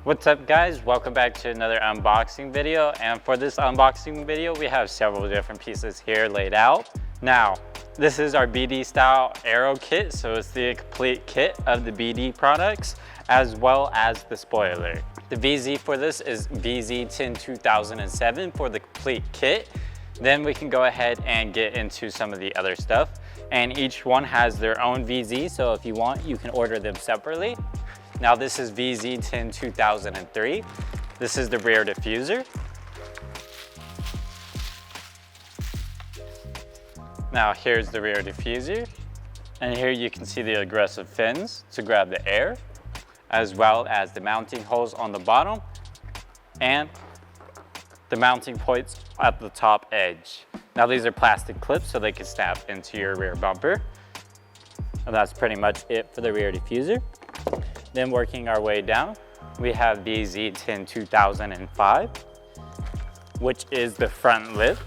What's up guys, welcome back to another unboxing video, and for this unboxing video we have several different pieces here laid out. Now this is our BD style Aero kit, so it's the complete kit of the BD products as well as the spoiler. The VZ for this is vz102007 for the complete kit. Then we can go ahead and get into some of the other stuff, and each one has their own VZ, so if you want you can order them separately. Now this is vz102003. This is the rear diffuser. Now here's the rear diffuser. And here you can see the aggressive fins to grab the air, as well as the mounting holes on the bottom and the mounting points at the top edge. Now these are plastic clips so they can snap into your rear bumper. And that's pretty much it for the rear diffuser. Then working our way down, we have vz102005, which is the front lip,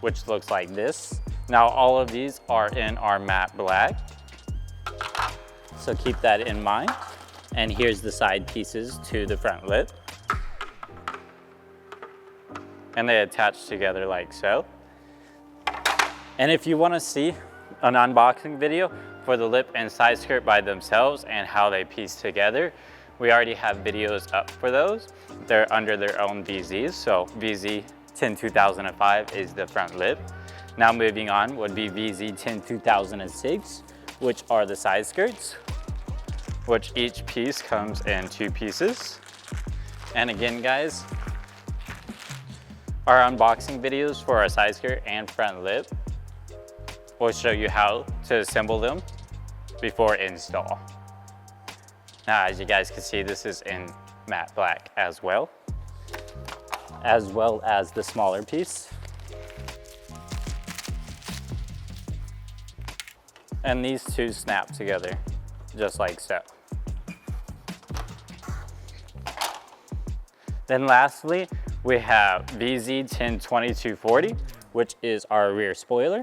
which looks like this. Now all of these are in our matte black, so keep that in mind. And here's the side pieces to the front lip. And they attach together like so. And if you want to see an unboxing video for the lip and side skirt by themselves and how they piece together, we already have videos up for those. They're under their own VZs, so vz102005 is the front lip. Now moving on would be vz102006, which are the side skirts, which each piece comes in 2 pieces. And again guys, our unboxing videos for our side skirt and front lip will show you how to assemble them before install. Now as you guys can see, this is in matte black as well as the smaller piece. And these two snap together just like so. Then lastly, we have vz102007, which is our rear spoiler.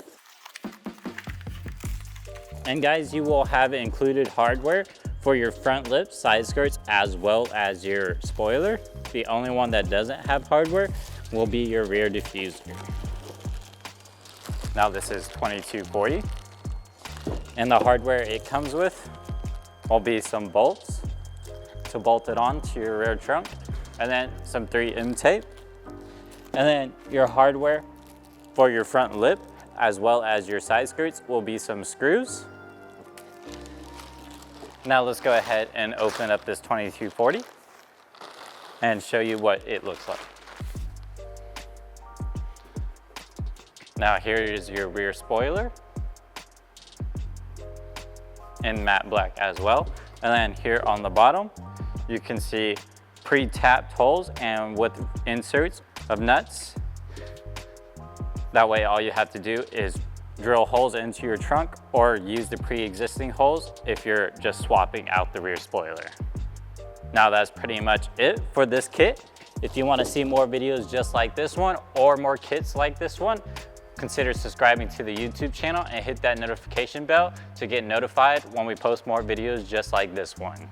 And guys, you will have included hardware for your front lip, side skirts, as well as your spoiler. The only one that doesn't have hardware will be your rear diffuser. Now this is 2240. And the hardware it comes with will be some bolts to bolt it on to your rear trunk, and then some 3M tape. And then your hardware for your front lip as well as your side skirts will be some screws. Now let's go ahead and open up this 2240 and show you what it looks like. Now here is your rear spoiler in matte black as well. And then here on the bottom, you can see pre-tapped holes and with inserts of nuts. That way all you have to do is drill holes into your trunk or use the pre-existing holes if you're just swapping out the rear spoiler. Now that's pretty much it for this kit. If you want to see more videos just like this one or more kits like this one, consider subscribing to the YouTube channel and hit that notification bell to get notified when we post more videos just like this one.